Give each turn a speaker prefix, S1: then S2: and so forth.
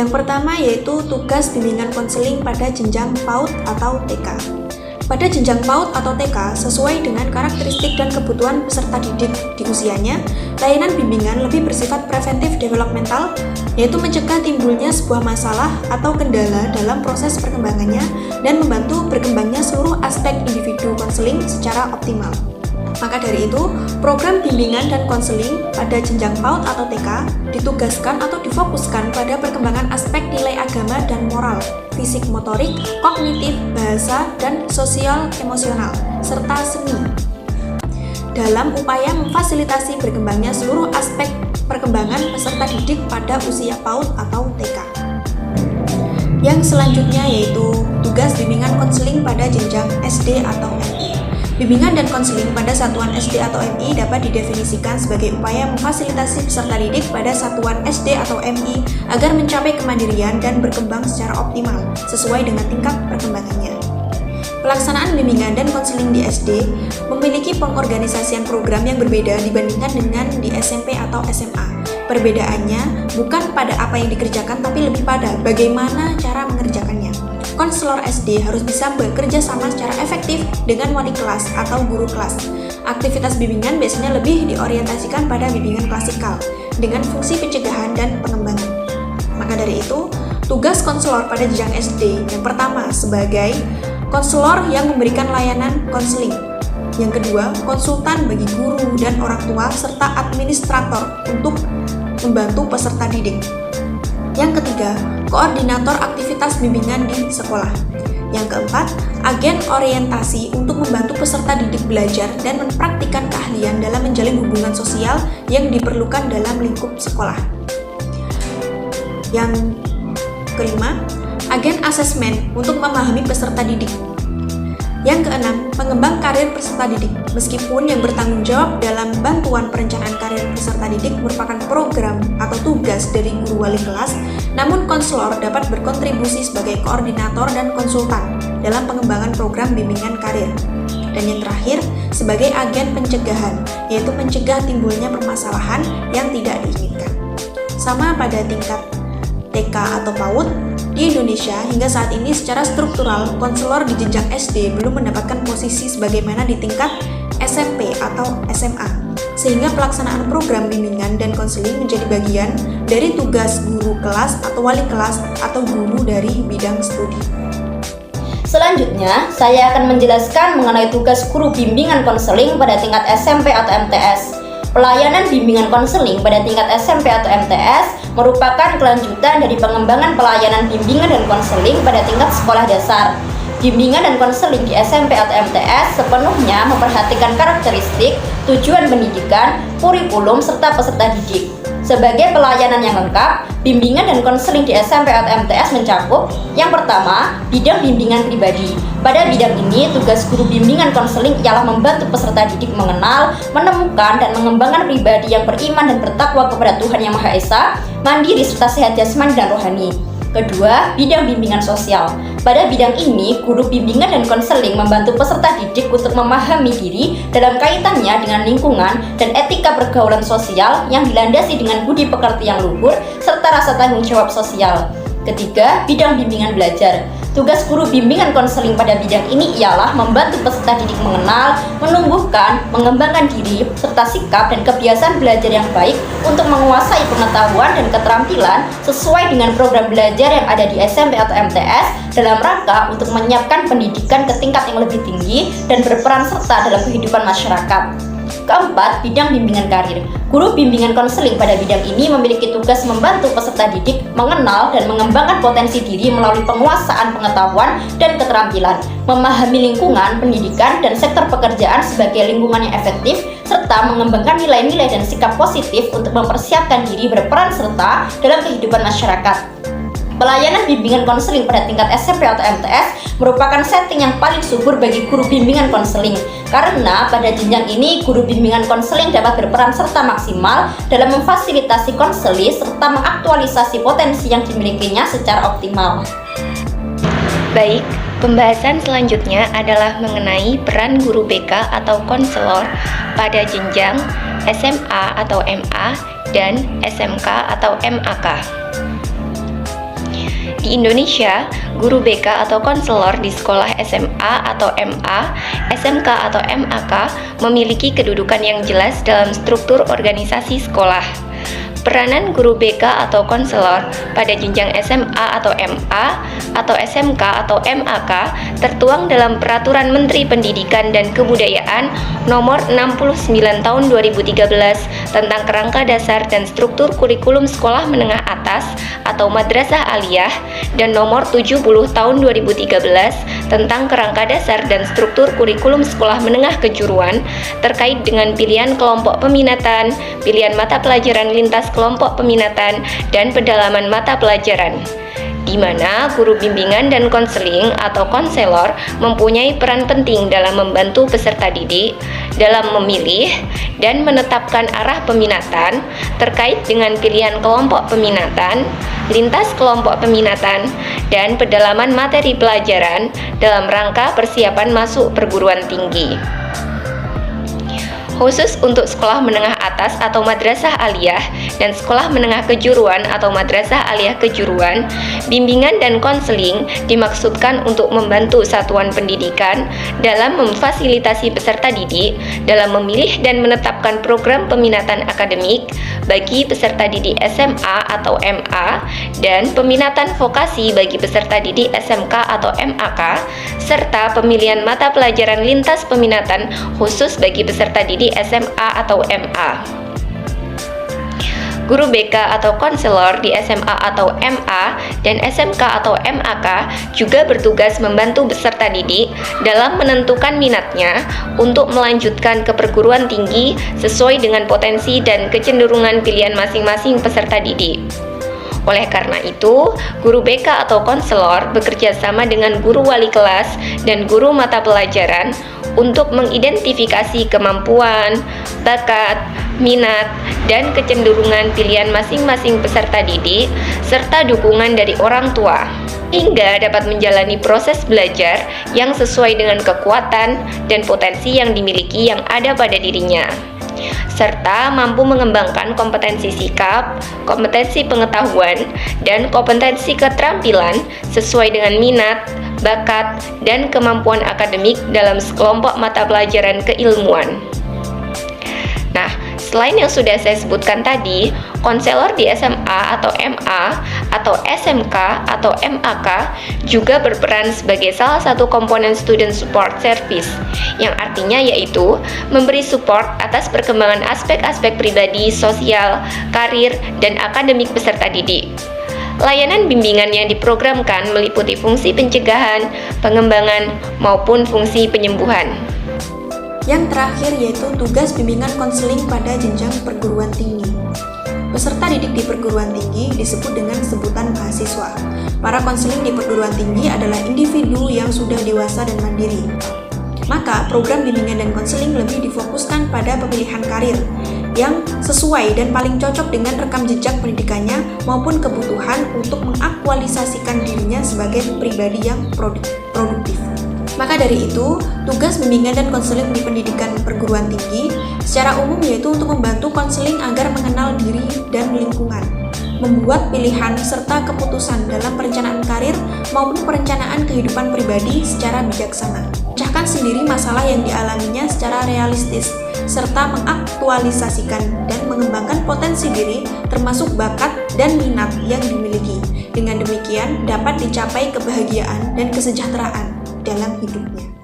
S1: Yang pertama yaitu tugas bimbingan konseling pada jenjang PAUD atau TK. Pada jenjang PAUD atau TK, sesuai dengan karakteristik dan kebutuhan peserta didik di usianya, layanan bimbingan lebih bersifat preventif developmental, yaitu mencegah timbulnya sebuah masalah atau kendala dalam proses perkembangannya dan membantu berkembangnya seluruh aspek individu konseling secara optimal. Maka dari itu, program bimbingan dan konseling pada jenjang PAUD atau TK ditugaskan atau difokuskan pada perkembangan aspek nilai agama dan moral, fisik motorik, kognitif, bahasa, dan sosial emosional, serta seni. Dalam upaya memfasilitasi berkembangnya seluruh aspek perkembangan peserta didik pada usia PAUD atau TK. Yang selanjutnya yaitu tugas bimbingan konseling pada jenjang SD atau MI. Bimbingan dan konseling pada satuan SD atau MI dapat didefinisikan sebagai upaya memfasilitasi peserta didik pada satuan SD atau MI agar mencapai kemandirian dan berkembang secara optimal sesuai dengan tingkat perkembangannya. Pelaksanaan bimbingan dan konseling di SD memiliki pengorganisasian program yang berbeda dibandingkan dengan di SMP atau SMA. Perbedaannya bukan pada apa yang dikerjakan tapi lebih pada bagaimana cara mengerjakannya. Konselor SD harus bisa bekerja sama secara efektif dengan wali kelas atau guru kelas. Aktivitas bimbingan biasanya lebih diorientasikan pada bimbingan klasikal dengan fungsi pencegahan dan pengembangan. Maka dari itu, tugas konselor pada jenjang SD yang pertama sebagai konselor yang memberikan layanan konseling. Yang kedua, konsultan bagi guru dan orang tua serta administrator untuk membantu peserta didik. Yang ketiga, koordinator aktivitas bimbingan di sekolah. Yang keempat, agen orientasi untuk membantu peserta didik belajar dan mempraktikkan keahlian dalam menjalin hubungan sosial yang diperlukan dalam lingkup sekolah. Yang kelima, agen asesmen untuk memahami peserta didik. Yang keenam, pengembang karir peserta didik. Meskipun yang bertanggung jawab dalam bantuan perencanaan karir peserta didik merupakan program atau tugas dari guru wali kelas, namun konselor dapat berkontribusi sebagai koordinator dan konsultan dalam pengembangan program bimbingan karir. Dan yang terakhir, sebagai agen pencegahan, yaitu mencegah timbulnya permasalahan yang tidak diinginkan. Sama pada tingkat TK atau PAUD, di Indonesia hingga saat ini secara struktural konselor di jenjang SD belum mendapatkan posisi sebagaimana di tingkat SMP atau SMA, sehingga pelaksanaan program bimbingan dan konseling menjadi bagian dari tugas guru kelas atau wali kelas atau guru dari bidang studi.
S2: Selanjutnya, saya akan menjelaskan mengenai tugas guru bimbingan konseling pada tingkat SMP atau MTS. Pelayanan bimbingan konseling pada tingkat SMP atau MTS merupakan kelanjutan dari pengembangan pelayanan bimbingan dan konseling pada tingkat sekolah dasar. Bimbingan dan konseling di SMP atau MTS sepenuhnya memperhatikan karakteristik, tujuan pendidikan, kurikulum, serta peserta didik. Sebagai pelayanan yang lengkap, bimbingan dan konseling di SMP atau MTS mencakup yang pertama, bidang bimbingan pribadi. Pada bidang ini, tugas guru bimbingan konseling ialah membantu peserta didik mengenal, menemukan, dan mengembangkan pribadi yang beriman dan bertakwa kepada Tuhan Yang Maha Esa, mandiri serta sehat jasmani dan rohani. Kedua, bidang bimbingan sosial. Pada bidang ini, guru bimbingan dan konseling membantu peserta didik untuk memahami diri dalam kaitannya dengan lingkungan dan etika pergaulan sosial yang dilandasi dengan budi pekerti yang luhur serta rasa tanggung jawab sosial. Ketiga, bidang bimbingan belajar. Tugas guru bimbingan konseling pada bidang ini ialah membantu peserta didik mengenal, menumbuhkan, mengembangkan diri, serta sikap dan kebiasaan belajar yang baik untuk menguasai pengetahuan dan keterampilan sesuai dengan program belajar yang ada di SMP atau MTS dalam rangka untuk menyiapkan pendidikan ke tingkat yang lebih tinggi dan berperan serta dalam kehidupan masyarakat. Keempat, bidang bimbingan karir. Guru bimbingan konseling pada bidang ini memiliki tugas membantu peserta didik mengenal dan mengembangkan potensi diri melalui penguasaan pengetahuan dan keterampilan, memahami lingkungan, pendidikan, dan sektor pekerjaan sebagai lingkungan yang efektif, serta mengembangkan nilai-nilai dan sikap positif untuk mempersiapkan diri berperan serta dalam kehidupan masyarakat. Pelayanan bimbingan konseling pada tingkat SMP atau MTS merupakan setting yang paling subur bagi guru bimbingan konseling, karena pada jenjang ini guru bimbingan konseling dapat berperan serta maksimal dalam memfasilitasi konseling serta mengaktualisasi potensi yang dimilikinya secara optimal.
S3: Baik, pembahasan selanjutnya adalah mengenai peran guru BK atau konselor pada jenjang SMA atau MA dan SMK atau MAK. Di Indonesia, guru BK atau konselor di sekolah SMA atau MA, SMK atau MAK memiliki kedudukan yang jelas dalam struktur organisasi sekolah. Peranan guru BK atau konselor pada jenjang SMA atau MA atau SMK atau MAK tertuang dalam Peraturan Menteri Pendidikan dan Kebudayaan Nomor 69 Tahun 2013 tentang Kerangka Dasar dan Struktur Kurikulum Sekolah Menengah Atas atau Madrasah Aliyah dan Nomor 70 Tahun 2013 tentang Kerangka Dasar dan Struktur Kurikulum Sekolah Menengah Kejuruan terkait dengan pilihan kelompok peminatan, pilihan mata pelajaran lintas kelompok peminatan, dan pendalaman mata pelajaran, di mana guru bimbingan dan konseling atau konselor mempunyai peran penting dalam membantu peserta didik dalam memilih dan menetapkan arah peminatan terkait dengan pilihan kelompok peminatan, lintas kelompok peminatan, dan pendalaman materi pelajaran dalam rangka persiapan masuk perguruan tinggi. Khusus untuk sekolah menengah atas atau madrasah aliyah dan sekolah menengah kejuruan atau madrasah aliyah kejuruan, bimbingan dan konseling dimaksudkan untuk membantu satuan pendidikan dalam memfasilitasi peserta didik dalam memilih dan menetapkan program peminatan akademik bagi peserta didik SMA atau MA dan peminatan vokasi bagi peserta didik SMK atau MAK, serta pemilihan mata pelajaran lintas peminatan khusus bagi peserta didik SMA atau MA. Guru BK atau konselor di SMA atau MA dan SMK atau MAK juga bertugas membantu peserta didik dalam menentukan minatnya untuk melanjutkan ke perguruan tinggi sesuai dengan potensi dan kecenderungan pilihan masing-masing peserta didik. Oleh karena itu, guru BK atau konselor bekerja sama dengan guru wali kelas dan guru mata pelajaran untuk mengidentifikasi kemampuan, bakat, minat, dan kecenderungan pilihan masing-masing peserta didik, serta dukungan dari orang tua, hingga dapat menjalani proses belajar yang sesuai dengan kekuatan dan potensi yang dimiliki yang ada pada dirinya, serta mampu mengembangkan kompetensi sikap, kompetensi pengetahuan, dan kompetensi keterampilan sesuai dengan minat, bakat, dan kemampuan akademik dalam sekelompok mata pelajaran keilmuan. Nah, selain yang sudah saya sebutkan tadi, konselor di SMA atau MA atau SMK atau MAK juga berperan sebagai salah satu komponen student support service, yang artinya yaitu memberi support atas perkembangan aspek-aspek pribadi, sosial, karir, dan akademik peserta didik. Layanan bimbingan yang diprogramkan meliputi fungsi pencegahan, pengembangan, maupun fungsi penyembuhan.
S1: Yang terakhir yaitu tugas bimbingan konseling pada jenjang perguruan tinggi. Peserta didik di perguruan tinggi disebut dengan sebutan mahasiswa. Para konseling di perguruan tinggi adalah individu yang sudah dewasa dan mandiri. Maka program bimbingan dan konseling lebih difokuskan pada pemilihan karir yang sesuai dan paling cocok dengan rekam jejak pendidikannya maupun kebutuhan untuk mengaktualisasikan dirinya sebagai pribadi yang produktif. Maka dari itu, tugas bimbingan dan konseling di pendidikan perguruan tinggi secara umum yaitu untuk membantu konseling agar mengenal diri dan lingkungan, membuat pilihan serta keputusan dalam perencanaan karir maupun perencanaan kehidupan pribadi secara bijaksana, memecahkan sendiri masalah yang dialaminya secara realistis, serta mengaktualisasikan dan mengembangkan potensi diri termasuk bakat dan minat yang dimiliki. Dengan demikian dapat dicapai kebahagiaan dan kesejahteraan dalam hidupnya.